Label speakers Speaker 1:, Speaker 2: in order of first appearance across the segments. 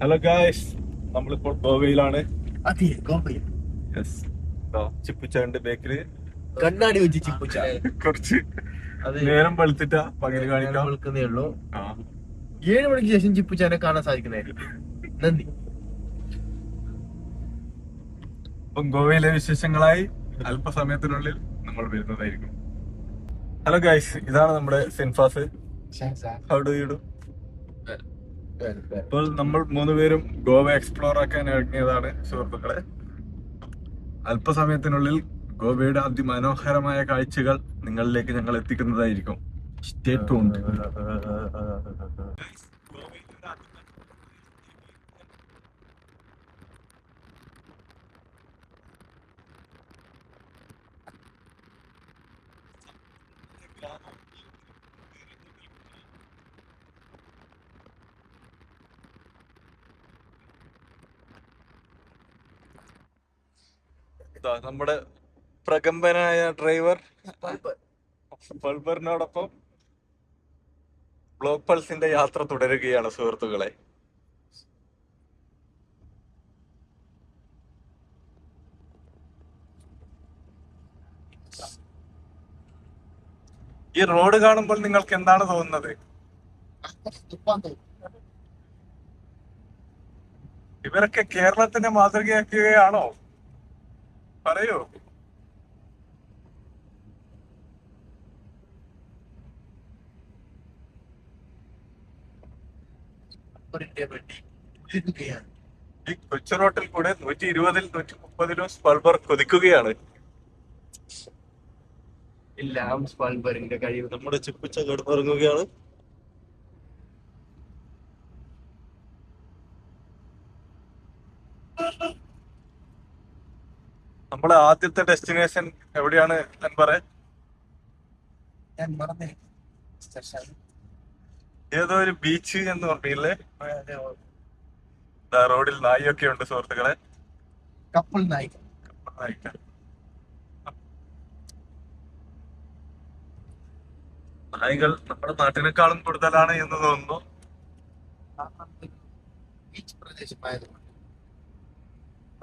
Speaker 1: Hello guys, നമ്മളിപ്പോൾ ഗോവയിലാണ്.
Speaker 2: അതെ ഗോവയിൽ
Speaker 1: യെസ്, ചിപ്പുച്ചാണ്ട് ബേക്കറി
Speaker 2: കണ്ണാടി വെച്ച് ചിപ്പുച്ച
Speaker 1: കുറച്ച്
Speaker 2: അത്
Speaker 1: നേരം വെളുത്തിട്ടാ പകല് കാണിക്കാം.
Speaker 2: വെളുക്കുന്നേ ഉള്ളൂ.
Speaker 1: ആ,
Speaker 2: 7 മണിക്ക് ശേഷം ചിപ്പുച്ചാനെ കാണാൻ സാധിക്കുന്നതായിരിക്കും. നന്ദി.
Speaker 1: അപ്പം ഗോവയിലെ വിശേഷങ്ങളായി അല്പസമയത്തിനുള്ളിൽ നമ്മൾ വരുന്നതായിരിക്കും. ഹലോ ഗായ്സ്, ഇതാണ് നമ്മുടെ സിൻഫാസ്. How do you do? ഇപ്പോൾ നമ്മൾ 3 പേരും ഗോവ എക്സ്പ്ലോർ ആക്കാൻ ഇറങ്ങിയതാണ് സുഹൃത്തുക്കളെ. അല്പസമയത്തിനുള്ളിൽ ഗോവയുടെ അതിമനോഹരമായ കാഴ്ചകൾ നിങ്ങളിലേക്ക് ഞങ്ങൾ എത്തിക്കുന്നതായിരിക്കും. Stay tuned. നമ്മുടെ പ്രഗംഭനായ ഡ്രൈവർ പൾബറിനോടൊപ്പം ബ്ലോക്ക് പൾസിന്റെ യാത്ര തുടരുകയാണ് സുഹൃത്തുക്കളെ. ഈ റോഡ് കാണുമ്പോൾ നിങ്ങൾക്ക് എന്താണ് തോന്നുന്നത്? ഇവരൊക്കെ കേരളത്തിനെ മാതൃകയാക്കുകയാണോ? പറയൂ. ഈ കൊച്ചു റോട്ടിൽ കൂടെ 120-ൽ 130-ലും സ്പൾബർ കൊതിക്കുകയാണ്.
Speaker 2: എല്ലാം സ്പാൽബറിന്റെ കഴിവ്.
Speaker 1: നമ്മുടെ ചിപ്പിച്ച കിടന്നിറങ്ങുകയാണ്. നമ്മുടെ ആദ്യത്തെ ഡെസ്റ്റിനേഷൻ എവിടെയാണ് അൻപറേ?
Speaker 2: ഞാൻ മറന്നേ.
Speaker 1: ഏതോ ഒരു ബീച്ച് എന്ന് പറഞ്ഞില്ലേ? റോഡിൽ നായിയൊക്കെ ഉണ്ട് സുഹൃത്തുക്കളെ.
Speaker 2: കപ്പിൾ നായിക.
Speaker 1: നായികൾ നമ്മുടെ നാട്ടിനേക്കാളും കൂടുതലാണ് എന്ന് തോന്നുന്നു.
Speaker 2: ബീച്ച് പ്രദേശമായതുകൊണ്ട്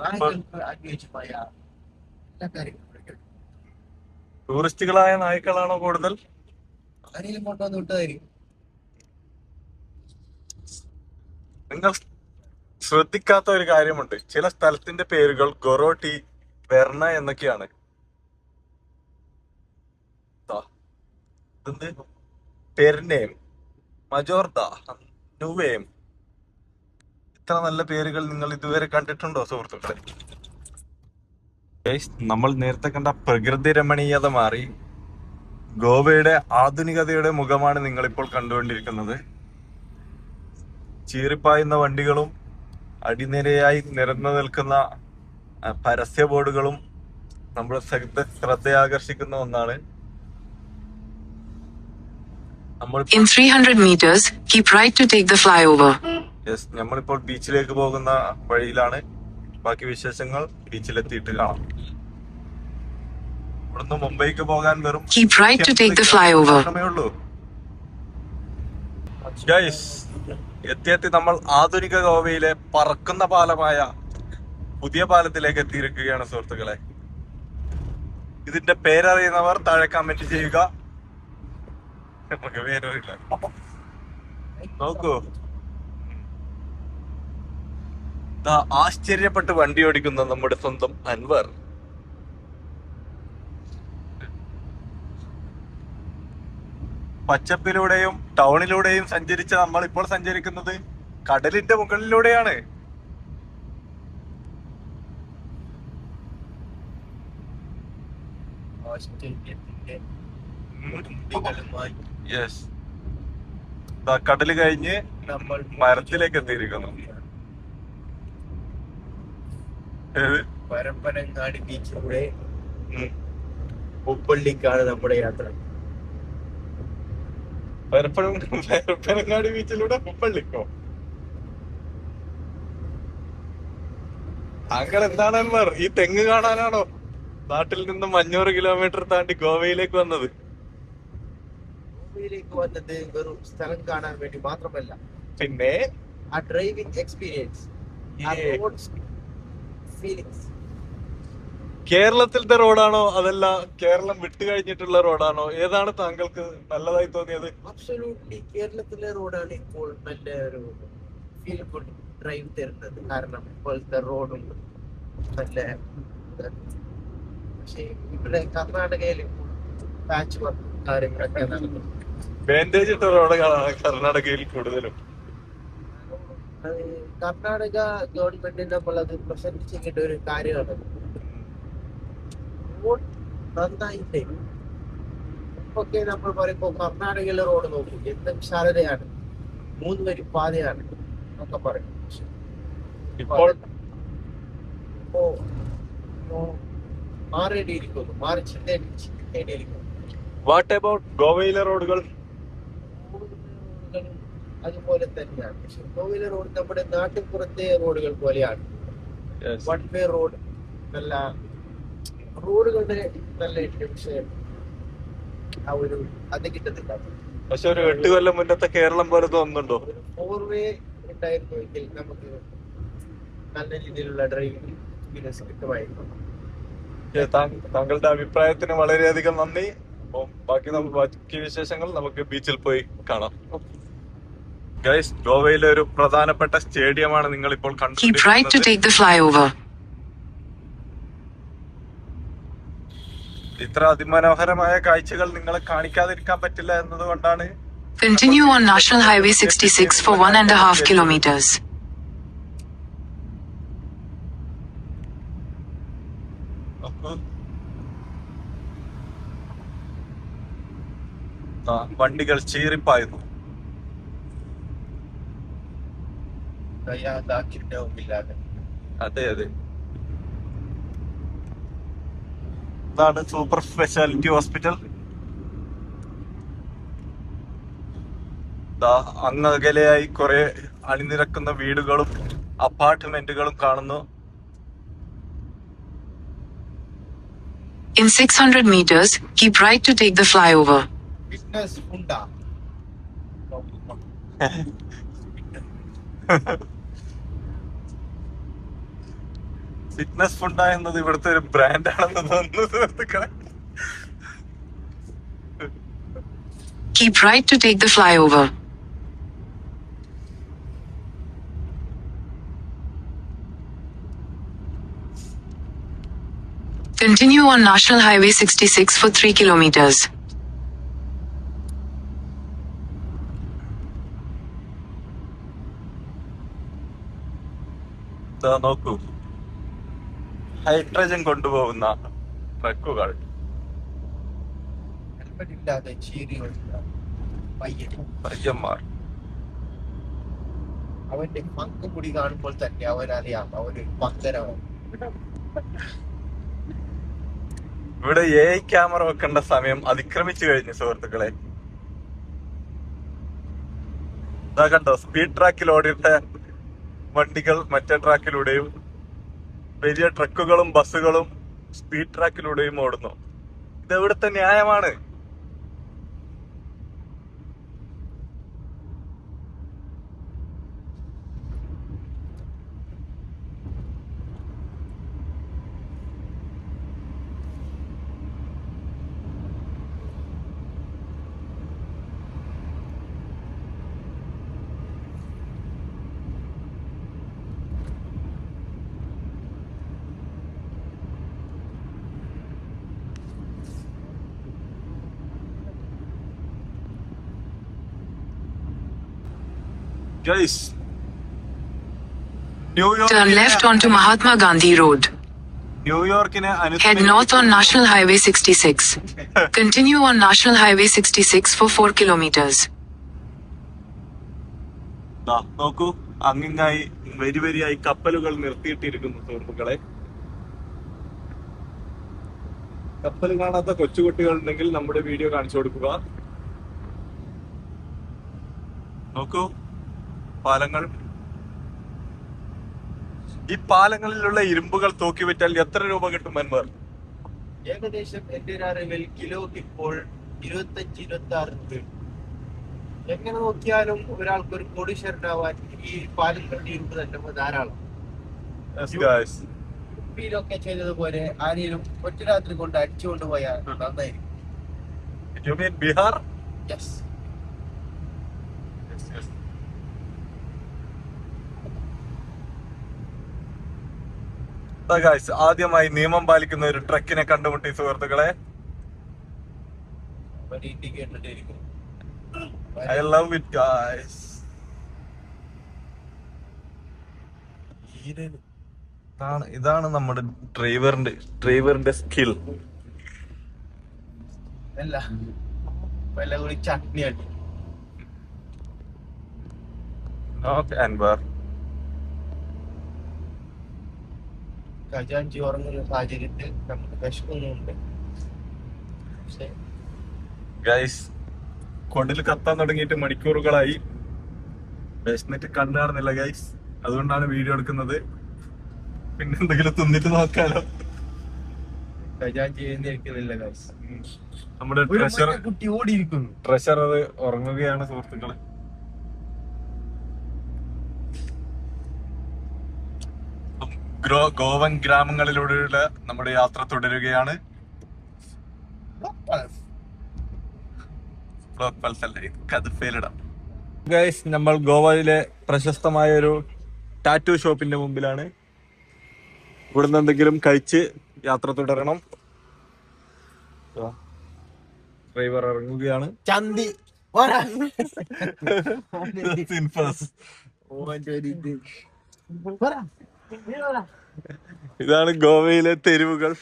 Speaker 2: നായകൾക്ക് അനുയോജ്യമായ എല്ലാ കാര്യങ്ങളും
Speaker 1: ടൂറിസ്റ്റുകളായ നായ്ക്കളാണോ കൂടുതൽ?
Speaker 2: ആരെങ്കിലും കൊണ്ടുവന്ന് വിട്ടതായിരിക്കും.
Speaker 1: നിങ്ങൾ ശ്രദ്ധിക്കാത്ത ഒരു കാര്യമുണ്ട്. ചില സ്ഥലത്തിന്റെ പേരുകൾ ഗൊറോട്ടി, വെർണ എന്നൊക്കെയാണ്. പെർനേം, മജോർദ, നുവേം, ഇത്ര നല്ല പേരുകൾ നിങ്ങൾ ഇതുവരെ കണ്ടിട്ടുണ്ടോ സുഹൃത്തുക്കളെ? നമ്മൾ നേരത്തെ കണ്ട പ്രകൃതി രമണീയത മാറി ഗോവയുടെ ആധുനികതയുടെ മുഖമാണ് നിങ്ങളിപ്പോൾ കണ്ടുകൊണ്ടിരിക്കുന്നത്. ചീറിപ്പായുന്ന വണ്ടികളും അടിനിരയായി നിരന്നു നിൽക്കുന്ന പരസ്യ ബോർഡുകളും നമ്മുടെ ശ്രദ്ധയാകർഷിക്കുന്ന ഒന്നാണ്.
Speaker 3: In 300 meters, keep right to take the flyover.
Speaker 1: Yes, നമ്മളിപ്പോൾ ബീച്ചിലേക്ക് പോകുന്ന വഴിയിലാണ്. ബാക്കി വിശേഷങ്ങൾ ബീച്ചിലെത്തിയിട്ട് കാണാം. ഇവിടുന്ന് മുംബൈക്ക് പോകാൻ വെറും
Speaker 3: Keep right to take the flyover.
Speaker 1: ഉള്ളൂ. ഗൈസ്, എത്തി നമ്മൾ ആധുനിക ഗോവയിലെ പറക്കുന്ന പാലമായ പുതിയ പാലത്തിലേക്ക് എത്തിയിരിക്കുകയാണ് സുഹൃത്തുക്കളെ. ഇതിന്റെ പേരറിയുന്നവർ താഴെ കമന്റ് ചെയ്യുക. നമുക്ക് പേരറിയില്ല. നോക്കൂ, ആശ്ചര്യപ്പെട്ട് വണ്ടി ഓടിക്കുന്ന നമ്മുടെ സ്വന്തം അൻവർ. പച്ചപ്പിലൂടെയും ടൗണിലൂടെയും സഞ്ചരിച്ച നമ്മൾ ഇപ്പോൾ സഞ്ചരിക്കുന്നത് കടലിന്റെ മുകളിലൂടെയാണ്. യെസ്, കടല് കഴിഞ്ഞ്
Speaker 2: നമ്മൾ
Speaker 1: മരത്തിലേക്ക് എത്തിയിരിക്കുന്നു.
Speaker 2: പരപ്പനങ്ങാടി ബീച്ചിലൂടെ ഉപ്പള്ളിക്കാണ് നമ്മുടെ യാത്ര.
Speaker 1: പരപ്പനങ്ങാടി ബീച്ചിലൂടെ ഉപ്പള്ളിക്കോ? താങ്കൾ എന്താണ് അൻവർ, ഈ തെങ്ങ് കാണാനാണോ നാട്ടിൽ നിന്ന് 500 കിലോമീറ്റർ താണ്ടി ഗോവയിലേക്ക് വന്നത്?
Speaker 2: ഗോവയിലേക്ക് വന്നത് വെറും സ്ഥലം കാണാൻ വേണ്ടി മാത്രമല്ല,
Speaker 1: പിന്നെ
Speaker 2: ആ ഡ്രൈവിംഗ് എക്സ്പീരിയൻസ്, ആ റോഡ് ഫീലിങ്സ്.
Speaker 1: കേരളത്തിലത്തെ റോഡാണോ അതല്ല കേരളം വിട്ടു കഴിഞ്ഞിട്ടുള്ള റോഡാണോ, ഏതാണ് താങ്കൾക്ക് നല്ലതായി തോന്നിയത്?
Speaker 2: അബ്സല്യൂട്ട്ലി കേരളത്തിലെ റോഡാണ് ഇപ്പോൾ നല്ല ഒരു ഫീൽ ഗുഡ് ഡ്രൈവ് തരുന്നത്. കാരണം ഇപ്പോഴത്തെ റോഡും നല്ല ഇതാണ്. പക്ഷേ ഇവിടെ കർണാടകയിൽ പാച്ച് വർക്ക് കാര്യങ്ങളൊക്കെ നടന്നു.
Speaker 1: ബാൻഡേജ് ഇട്ട റോഡുകളാണ് കർണാടകയിൽ കൂടുതലും.
Speaker 2: അത് കർണാടക ഗവൺമെന്റ് നമ്മളത് പ്രസന്റ് ചെയ്യേണ്ട ഒരു കാര്യമാണ്. റോഡ് നന്നായില്ലേ? ഒക്കെ നമ്മൾ പറയുമ്പോ കർണാടകയിലെ റോഡ് നോക്കും, എന്ത് വിശാലതയാണ്, 3 വരി പാതയാണ് എന്നൊക്കെ പറയും. പക്ഷെ
Speaker 1: ഇപ്പോൾ
Speaker 2: ഇപ്പോ മാറിയിരിക്കുന്നു, മാറി ചിന്തേണ്ടിയിരിക്കുന്നു.
Speaker 1: വാട്ട് അബൌട്ട് ഗോവയിലെ റോഡുകൾ?
Speaker 2: റോഡുകളും അതുപോലെ തന്നെയാണ്. പക്ഷെ ഗോവയിലെ റോഡ് നമ്മുടെ നാട്ടിൻപുറത്തെ റോഡുകൾ പോലെയാണ്. വൺ വേ റോഡ്, നല്ല റോഡുകളുടെ നല്ല ഉണ്ട്. പക്ഷെ ആ ഒരു അത് കിട്ടത്തില്ല.
Speaker 1: പക്ഷെ ഒരു 8 കൊല്ലം മുന്നത്തെ കേരളം പോലെ തോന്നുന്നുണ്ടോ?
Speaker 2: ഒരു 4 വേ ഉണ്ടായിരുന്നുവെങ്കിൽ നമുക്ക് നല്ല രീതിയിലുള്ള ഡ്രൈവിംഗ് എക്സ്പീരിയൻസ് കിട്ടുമായിരുന്നു.
Speaker 1: താങ്കളുടെ അഭിപ്രായത്തിന് വളരെയധികം നന്ദി. അപ്പം ബാക്കി വിശേഷങ്ങൾ നമുക്ക് ബീച്ചിൽ പോയി കാണാം. ഗൈസ്, ഗോവയിലെ ഒരു പ്രധാനപ്പെട്ട സ്റ്റേഡിയമാണ് നിങ്ങൾ ഇപ്പോൾ
Speaker 3: Keep right to take the flyover.
Speaker 1: ഇത്ര അതിമനോഹരമായ കാഴ്ചകൾ നിങ്ങളെ കാണിക്കാതിരിക്കാൻ പറ്റില്ല എന്നതുകൊണ്ടാണ്.
Speaker 3: Continue on National Highway 66 for 1.5 kilometers.
Speaker 1: വണ്ടികൾ ചീറിപ്പായുന്നു.
Speaker 2: ഇല്ലാതെ
Speaker 1: അതെ അതെ, ഇതാണ് സൂപ്പർ സ്പെഷ്യാലിറ്റി ഹോസ്പിറ്റൽ. അങ്ങകലെയായി കുറെ അണിനിരക്കുന്ന വീടുകളും അപ്പാർട്ട്മെന്റുകളും കാണുന്നു.
Speaker 3: In 600 meters, keep right to take the flyover.
Speaker 2: Fitness ഉണ്ടാ
Speaker 1: ഫിറ്റ്നസ് ഫുഡ എന്നത് ഇവിടുത്തെ ഒരു ബ്രാൻഡ് ആണെന്ന് തോന്നുന്നു സുഹൃത്തുക്കളെ.
Speaker 3: Keep right to take the flyover. Continue on National Highway 66 for 3 kilometers.
Speaker 1: നോക്കൂ, ഹൈഡ്രജൻ കൊണ്ടുപോകുന്ന ട്രക്കുകൾ.
Speaker 2: ഹെൽമെറ്റ് ഇല്ലാതെ ചീറി
Speaker 1: പയ്യന്മാർ.
Speaker 2: അവന്റെ പങ്ക് കൂടി കാണുമ്പോൾ തന്നെ അവനറിയാം അവനൊരു പങ്കരമാണ്.
Speaker 1: ഇവിടെ AI ക്യാമറ വെക്കേണ്ട സമയം അതിക്രമിച്ചു കഴിഞ്ഞു സുഹൃത്തുക്കളെ. ഇതാ കണ്ടോ, സ്പീഡ് ട്രാക്കിൽ ഓടിയിട്ട വണ്ടികൾ മറ്റേ ട്രാക്കിലൂടെയും വലിയ ട്രക്കുകളും ബസ്സുകളും സ്പീഡ് ട്രാക്കിലൂടെയും ഓടുന്നു. ഇതെവിടുത്തെ ന്യായമാണ്? Guys,
Speaker 3: Turn left onto Mahatma Gandhi Road.
Speaker 1: ന്യൂയോർക്കിനെ
Speaker 3: Head north on National Highway 66. Continue on National Highway 66 for 4 kilometers.
Speaker 1: നോക്കൂ, അങ്ങിങ്ങായി വരിവരിയായി കപ്പലുകൾ നിർത്തിയിട്ടിരിക്കുന്നു സുഹൃത്തുക്കളെ. കപ്പൽ കാണാത്ത കൊച്ചുകുട്ടികൾ ഉണ്ടെങ്കിൽ നമ്മുടെ വീഡിയോ കാണിച്ചു കൊടുക്കുക. നോക്കൂ, പാലങ്ങൾ. ഈ പാലങ്ങളിലുള്ള ഇരുമ്പുകൾ തൂക്കി വിറ്റാൽ എത്ര രൂപ കിട്ടും അൻവർ?
Speaker 2: ഏകദേശം എന്റെ ഒരു അറിവിൽ കിലോക്ക് ഇപ്പോൾ 25-26 രൂപ. എങ്ങനെ നോക്കിയാലും ഒരാൾക്ക് ഒരു കോടീശ്വരനാവാൻ ഈ പാലും കണ്ടിയും തന്നെ ധാരാളം.
Speaker 1: Yes, guys.
Speaker 2: യൊക്കെ ചെയ്തതുപോലെ ആരെയും ഒറ്റ രാത്രി കൊണ്ട് അടിച്ചുകൊണ്ട് പോയാൽ നന്നായിരിക്കും.
Speaker 1: You mean Bihar?
Speaker 2: Yes.
Speaker 1: Yes, yes. Guys, ആദ്യമായി നിയമം പാലിക്കുന്ന ഒരു ട്രക്കിനെ കണ്ടുമുട്ടി സുഹൃത്തുക്കളെ.
Speaker 2: ഒരു ഇൻഡിക്കേറ്റർ ഇരിക്കും.
Speaker 1: I love it, guys. ഇതാണ് നമ്മുടെ ഡ്രൈവറിന്റെ സ്കിൽ.
Speaker 2: അല്ല വല്ല കൂടി ചട്നി അടി.
Speaker 1: അൻവർ
Speaker 2: ഖജാൻജി ഉറങ്ങുന്ന സാഹചര്യത്തിൽ നമുക്ക് വിഷമൊന്നുമുണ്ട്. പക്ഷേ
Speaker 1: ഗൈസ്, കൊണ്ടിൽ കത്താൻ തുടങ്ങിയിട്ട് മണിക്കൂറുകളായി. വിശന്നിട്ട് കണ്ടു കാണുന്നില്ല ഗൈസ്, അതുകൊണ്ടാണ് വീഡിയോ എടുക്കുന്നത്. പിന്നെ എന്തെങ്കിലും തിന്നിട്ട് നോക്കാലോ.
Speaker 2: ഖജാൻജി എഴുന്നേൽക്കുന്നില്ല ഗൈസ്.
Speaker 1: നമ്മുടെ
Speaker 2: ഒരു മഞ്ഞ കുട്ടി ഓടിയിരിക്കുന്നു.
Speaker 1: ട്രഷർ അത് ഉറങ്ങുകയാണ് സുഹൃത്തുക്കളെ. ഗോവൻ ഗ്രാമങ്ങളിലൂടെയുള്ള നമ്മുടെ യാത്ര തുടരുകയാണ്. ഗൈസ്, നമ്മൾ ഗോവയിലെ പ്രശസ്തമായ ഒരു ടാറ്റു ഷോപ്പിന്റെ മുമ്പിലാണ്. ഇവിടുന്ന് എന്തെങ്കിലും കഴിച്ച് യാത്ര തുടരണം. ഡ്രൈവർ ഇറങ്ങുകയാണ്.
Speaker 2: ചന്തി
Speaker 1: ഇതാണ് ഗോവയിലെ തെരുവുകൾ.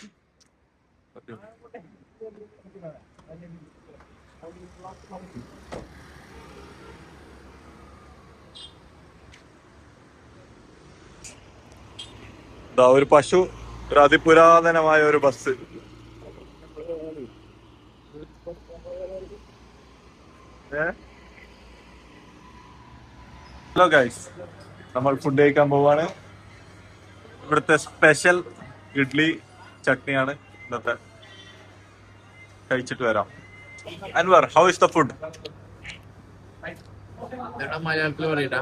Speaker 1: ഒരു പശു, ഒരു അതിപുരാതനമായ ഒരു ബസ്. ഹലോ ഗൈസ്, നമ്മൾ ഫുഡ് കഴിക്കാൻ പോവാണ്. ഇവിടുത്തെ സ്പെഷ്യൽ ഇഡ്ലി ചട്നിയാണ് ഇന്നത്തെ. കഴിച്ചിട്ട് വരാം. Anwar, how is the food?
Speaker 2: മലയാളത്തിൽ പറയട്ടാ.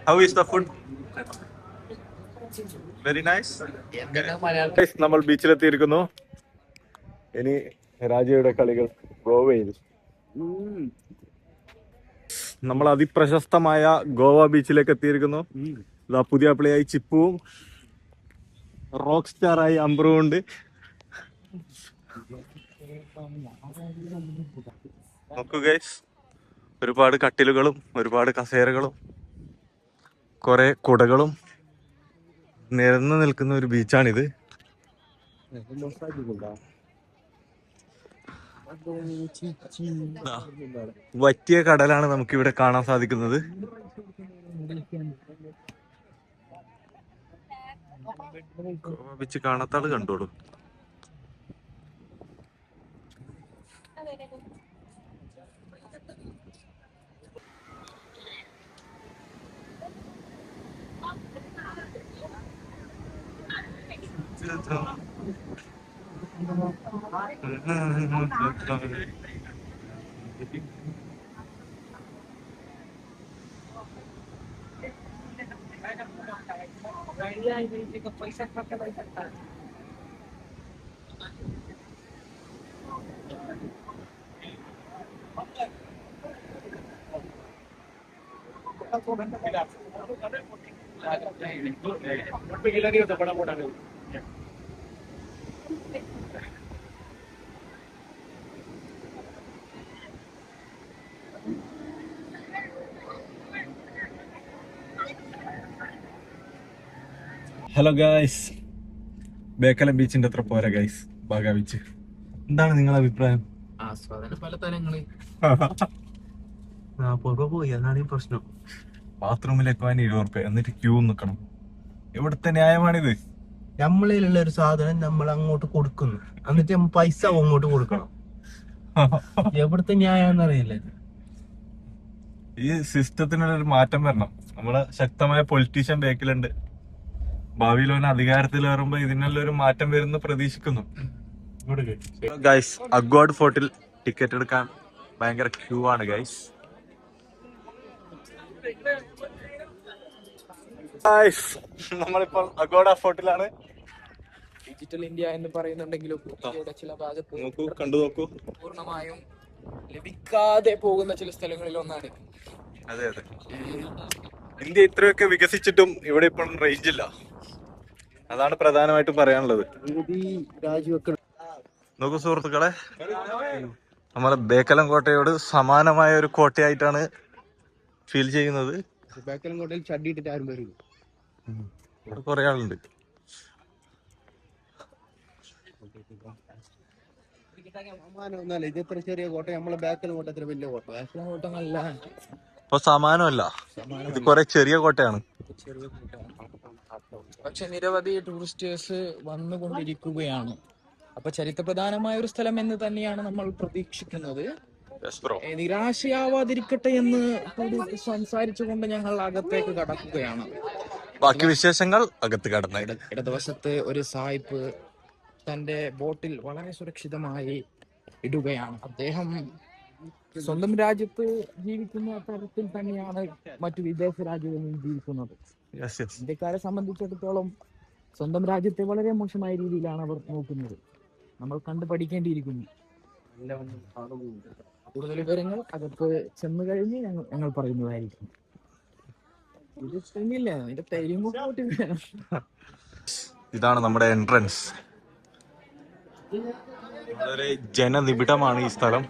Speaker 1: How is the food? Very nice.
Speaker 2: മലയാളത്തിൽ
Speaker 1: നമ്മൾ ബീച്ചിലെത്തിയിരിക്കുന്നു. ഇനി രാജയുടെ കളികൾ ഗോവയിൽ. നമ്മൾ അതിപ്രശസ്തമായ ഗോവ ബീച്ചിലേക്ക് എത്തിയിരിക്കുന്നു. ഇതാ പുതിയ പ്ലേയായി ചിപ്പുവും റോക്ക് സ്റ്റാറായി അംബ്രുവും ഉണ്ട്. നോക്കൂ ഗൈസ്, ഒരുപാട് കട്ടിലുകളും ഒരുപാട് കസേരകളും കുറെ കുടകളും നിരന്നു നിൽക്കുന്ന ഒരു ബീച്ചാണിത്. വറ്റിയ കടലാണ് നമുക്കിവിടെ കാണാൻ സാധിക്കുന്നത്. ബീച്ച് കാണാത്താള് കണ്ടോളൂ. ഹലോ ഗൈസ്, ബേക്കലം ബീച്ചിന്റെ അത്ര പോരാ ഗൈസ്, ബാഗ ബീച്ച്. എന്താണ് നിങ്ങളുടെ അഭിപ്രായം?
Speaker 2: ആസ്വാദന പല തലങ്ങളിൽ പോയി, അതാണ് ഈ പ്രശ്നം.
Speaker 1: ബാത്റൂമിലേക്ക് പോകാൻ 20 രൂപ, എന്നിട്ട് ക്യൂ നിൽക്കണം. ഇവിടുത്തെ ന്യായമാണിത്.
Speaker 2: നമ്മളിലുള്ള ഒരു സാധനം നമ്മൾ അങ്ങോട്ട് കൊടുക്കുന്നു, എന്നിട്ട് നമ്മൾ പൈസ അങ്ങോട്ട് കൊടുക്കണം. എവിടുത്തെ ന്യായം അറിയില്ല.
Speaker 1: ഈ സിസ്റ്റത്തിനൊരു മാറ്റം വരണം. നമ്മളെ ശക്തമായ പൊളിറ്റീഷ്യൻ ബേക്കിലുണ്ട്. ഭാവിയിൽ അവൻ അധികാരത്തിൽ കയറുമ്പോ ഇതിനെല്ലാം ഒരു മാറ്റം വരുന്ന പ്രതീക്ഷിക്കുന്നു. ഗൈസ്, അഗ്വാഡ് ഫോർട്ടിൽ ടിക്കറ്റ് എടുക്കാൻ ഭയങ്കര ക്യൂ ആണ് ഗൈസ്. നമ്മളിപ്പോൾ അഗോഡ ഫോർട്ടിലാണ്.
Speaker 4: ഡിജിറ്റൽ ഇന്ത്യ എന്ന് പറയുന്നുണ്ടെങ്കിലും ഇന്ത്യയുടെ ചില ഭാഗത്ത്
Speaker 1: നോക്കൂ, കണ്ടു നോക്കൂ.
Speaker 4: പൂർണ്ണമായും ലഭിക്കാതെ പോകുന്ന ചില സ്ഥലങ്ങളിൽ ഒന്നാണ്.
Speaker 1: അതെ അതെ, ഇന്ത്യ ഇത്രയൊക്കെ വികസിച്ചിട്ടും ഇവിടെ ഇപ്പോഴും റേഞ്ച് ഇല്ല. അതാണ് പ്രധാനമായിട്ടും പറയാനുള്ളത്. നോക്കൂ സുഹൃത്തുക്കളെ, നമ്മളെ ബേക്കലം കോട്ടയോട് സമാനമായ ഒരു കോട്ടയായിട്ടാണ് ഫീൽ ചെയ്യുന്നത്.
Speaker 2: ബേക്കലം കോട്ടയിൽ ചടിയിട്ടിട്ട് ആരും വരും.
Speaker 1: ഇവിടെ കുറെ ആളുണ്ട്.
Speaker 2: ഇത് എത്ര ചെറിയ കോട്ട, നമ്മളെ ബേക്കലം കോട്ട എത്ര വലിയ കോട്ട.
Speaker 4: ബേക്കലം കോട്ട നല്ല
Speaker 1: ഇപ്പൊ സമാനമല്ല, ഇത് കുറെ ചെറിയ കോട്ടയാണ്.
Speaker 4: പക്ഷെ നിരവധി ടൂറിസ്റ്റേഴ്സ് വന്നുകൊണ്ടിരിക്കുകയാണ്. അപ്പൊ ചരിത്രപ്രധാനമായ ഒരു സ്ഥലം എന്ന് തന്നെയാണ് നമ്മൾ പ്രതീക്ഷിക്കുന്നത്. നിരാശയാവാതിരിക്കട്ടെ എന്ന് കൂടി സംസാരിച്ചുകൊണ്ട് ഞങ്ങൾ അകത്തേക്ക് കടക്കുകയാണ്.
Speaker 1: ബാക്കി വിശേഷങ്ങൾ അകത്ത് കടന്ന
Speaker 4: ഇടതുവശത്ത് ഒരു സായിപ്പ് തന്റെ ബോട്ടിൽ വളരെ സുരക്ഷിതമായി ഇടുകയാണ്. അദ്ദേഹം സ്വന്തം രാജ്യത്ത് ജീവിക്കുന്ന തരത്തിൽ തന്നെയാണ് മറ്റു വിദേശ രാജ്യങ്ങളിൽ ജീവിക്കുന്നത്. ഇന്ത്യക്കാരെ സംബന്ധിച്ചിടത്തോളം സ്വന്തം രാജ്യത്തെ വളരെ മോശമായ രീതിയിലാണ് അവർ നോക്കുന്നത്. നമ്മൾ കണ്ടു പഠിക്കേണ്ടിയിരിക്കുന്നു. കൂടുതൽ വിവരങ്ങൾ അകത്ത് ചെന്ന് കഴിഞ്ഞ് ഞങ്ങൾ പറയുന്നതായിരിക്കും. ഇത് തെങ്ങില്ല, അതിന്റെ തൈരും
Speaker 1: ഇതാണ് നമ്മുടെ എൻട്രൻസ്. വളരെ ജനനിബിഡമാണ് ഈ സ്ഥലം.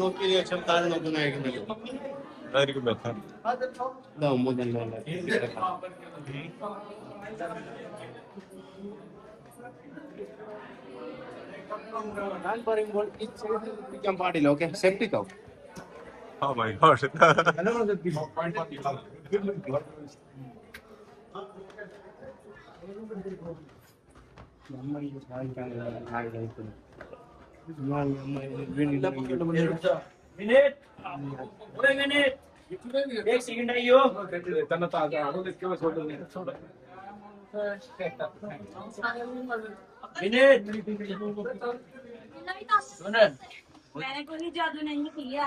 Speaker 2: നോക്കിയ ശേഷം താഴെ നോക്കുന്നതായിരിക്കുന്നല്ലോ.
Speaker 1: അതായിരിക്കും ബെറ്റർ.
Speaker 2: ഞാൻ പറയുമ്പോൾ ഈ പിടിക്കാൻ പാടില്ല. ഓക്കെ, സെപ്റ്റിക് ആവും.
Speaker 1: Oh my gosh.
Speaker 5: मैंने कोई जादू नहीं किया।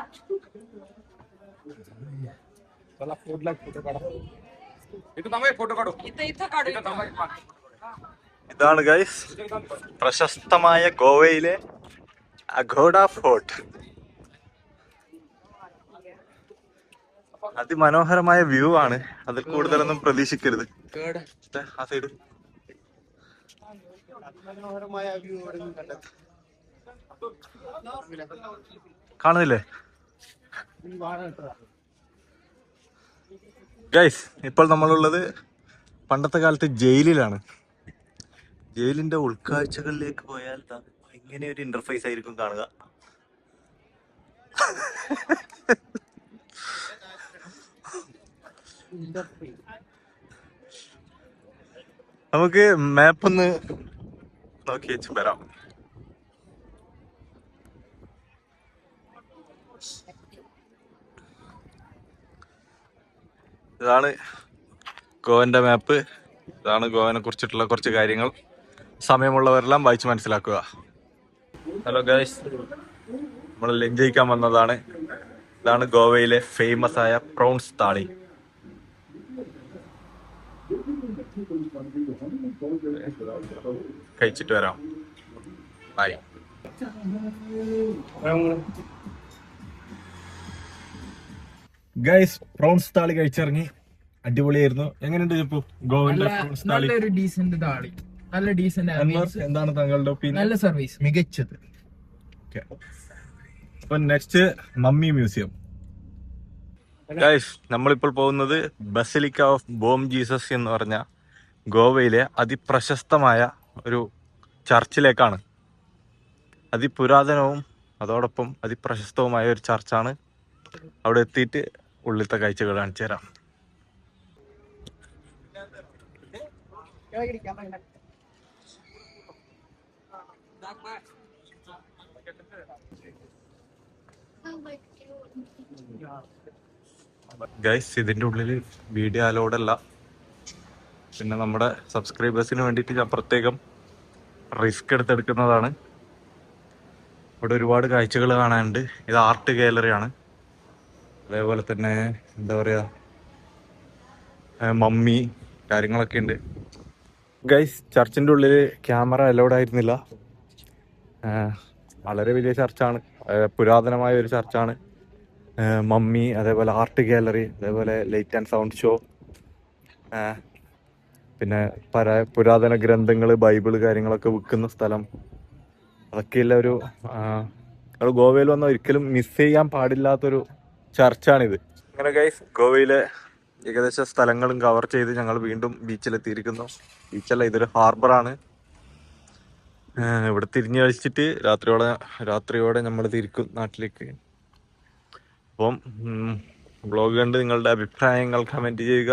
Speaker 1: ഇതാണ് ഗൈസ് പ്രശസ്തമായ ഗോവയിലെ അഗോഡ ഫോർട്ട്. അതിമനോഹരമായ വ്യൂ ആണ്. അതിൽ കൂടുതലൊന്നും പ്രതീക്ഷിക്കരുത്. ആ സൈഡ്
Speaker 2: മനോഹരമായ വ്യൂ
Speaker 1: കാണുന്നില്ലേ ഗൈസ്? ഇപ്പോൾ നമ്മളുള്ളത് പണ്ടത്തെ കാലത്ത് ജയിലിലാണ്. ജയിലിന്റെ ഉൾക്കാഴ്ചകളിലേക്ക് പോയാൽ ഇങ്ങനെ ഒരു ഇന്റർഫേസ് ആയിരിക്കും കാണുക. നമുക്ക് മാപ്പ് ഒന്ന് നോക്കി വെച്ച് വരാം. ഇതാണ് ഗോവന്റെ മാപ്പ്. ഇതാണ് ഗോവനെ കുറിച്ചിട്ടുള്ള കുറച്ച് കാര്യങ്ങൾ. സമയമുള്ളവരെല്ലാം വായിച്ച് മനസ്സിലാക്കുക. ഹലോ ഗൈസ്, നമ്മൾ ലഞ്ച് കഴിക്കാൻ വന്നതാണ്. ഇതാണ് ഗോവയിലെ ഫേമസ് ആയ പ്രോൺസ് താളി. കഴിച്ചിട്ട് വരാം. ബൈ. ഗൈസ്, പ്രോൺസ് താളി കഴിച്ചിറങ്ങി. അടിപൊളിയായിരുന്നു. എങ്ങനെയുണ്ട് ഇപ്പൊ ഗോവന്റെ പ്രോൺസ് താളി?
Speaker 4: നല്ലൊരു ഡീസന്റ് താളി, നല്ല ഡീസന്റ്.
Speaker 1: എന്താണ് താങ്കളുടെ ഒപ്പീനിയൻ?
Speaker 4: നല്ല സർവീസ്, മികച്ചത്.
Speaker 1: അപ്പൊ നെക്സ്റ്റ് മമ്മി മ്യൂസിയം. ഗൈസ്, നമ്മളിപ്പോൾ പോകുന്നത് ബസിലിക്ക ഓഫ് ബോം ജീസസ് എന്ന് പറഞ്ഞ ഗോവയിലെ അതിപ്രശസ്തമായ ഒരു ചർച്ചിലേക്കാണ്. അതിപുരാതനവും അതോടൊപ്പം അതിപ്രശസ്തവുമായ ഒരു ചർച്ചാണ്. അവിടെ എത്തിയിട്ട് ഉള്ളിലത്തെ കാഴ്ചകൾ കാണിച്ചു തരാം. ഗൈസ് ഇതിന്റെ ഉള്ളിൽ വീഡിയോ അലോഡല്ല. പിന്നെ നമ്മുടെ സബ്സ്ക്രൈബേഴ്സിന് വേണ്ടിയിട്ട് ഞാൻ പ്രത്യേകം റിസ്ക് എടുത്തെടുക്കുന്നതാണ്. ഇവിടെ ഒരുപാട് കാഴ്ചകൾ കാണാനുണ്ട്. ഇത് ആർട്ട് ഗാലറിയാണ്. അതേപോലെ തന്നെ എന്താ പറയാ, മമ്മി കാര്യങ്ങളൊക്കെ ഉണ്ട്. ഗൈസ് ചർച്ചിന്റെ ഉള്ളിൽ ക്യാമറ അലൗഡ് ആയിരുന്നില്ല. വളരെ വലിയ ചർച്ചാണ്, പുരാതനമായ ഒരു ചർച്ചാണ്. മമ്മി, അതേപോലെ ആർട്ട് ഗാലറി, അതേപോലെ ലൈറ്റ് ആൻഡ് സൗണ്ട് ഷോ, പിന്നെ പുരാതന ഗ്രന്ഥങ്ങൾ, ബൈബിള് കാര്യങ്ങളൊക്കെ വിൽക്കുന്ന സ്ഥലം, അതൊക്കെയുള്ള ഒരു ഗോവയിൽ വന്ന ഒരിക്കലും മിസ് ചെയ്യാൻ പാടില്ലാത്തൊരു ചർച്ചാണിത്. അങ്ങനെ ഗൈസ് ഗോവയിലെ ഏകദേശം സ്ഥലങ്ങളും കവർ ചെയ്ത് ഞങ്ങൾ വീണ്ടും ബീച്ചിലെത്തിയിരിക്കുന്നു. ബീച്ചല്ല, ഇതൊരു ഹാർബറാണ്. ഇവിടെ തിരിഞ്ഞു കഴിച്ചിട്ട് രാത്രിയോടെ നമ്മൾ തിരിക്കും നാട്ടിലേക്ക്. അപ്പം വ്ളോഗ് കണ്ട് നിങ്ങളുടെ അഭിപ്രായങ്ങൾ കമന്റ് ചെയ്യുക.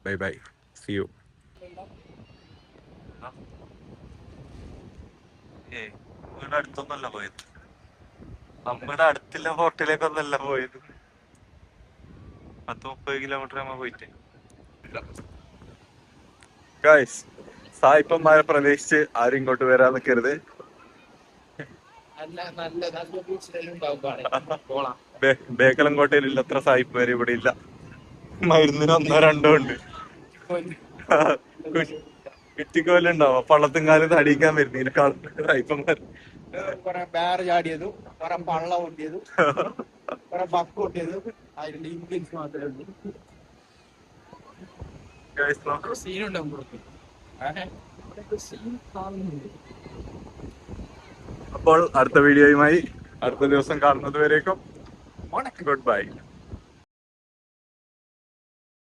Speaker 1: Bye bye, see you. നമ്മുടെ അടുത്തൊന്നല്ല പോയത്, നമ്മുടെ അടുത്തുള്ള ഹോട്ടലിലേക്കൊന്നല്ല പോയത്. 10-30 കിലോമീറ്റർ നമ്മൾ പോയിട്ട്. ഗൈസ് സായിപ്പന്മാരെ പ്രതീക്ഷിച്ച് ആരും ഇങ്ങോട്ട് വരാൻ നിൽക്കരുത്. ബേക്കലങ്കോട്ടയിൽ ഇല്ല അത്ര സായിപ്പന്മാര് ഇവിടെ ഇല്ല. മരുന്നിന് 1-2 ഉണ്ട്. കിറ്റിക്കോലുണ്ടാവും, പള്ളത്തും കാലത്ത് അടിക്കാൻ വരുന്നില്ല സായിപ്പന്മാർ.
Speaker 4: കുറെ ബേർ ചാടിയതും കുറെ പള്ള പൊട്ടിയതും കുറെ ബക്ക് പൊട്ടിയതും അതിന്റെ ഇന്ത്യൻസ് മാത്രമേ ഉള്ളൂ. സീനുണ്ടാവും പുറത്ത്.
Speaker 1: അപ്പോൾ അടുത്ത വീഡിയോയുമായി അടുത്ത ദിവസം കാണുന്നത് വരേക്കും ഗുഡ് ബൈ.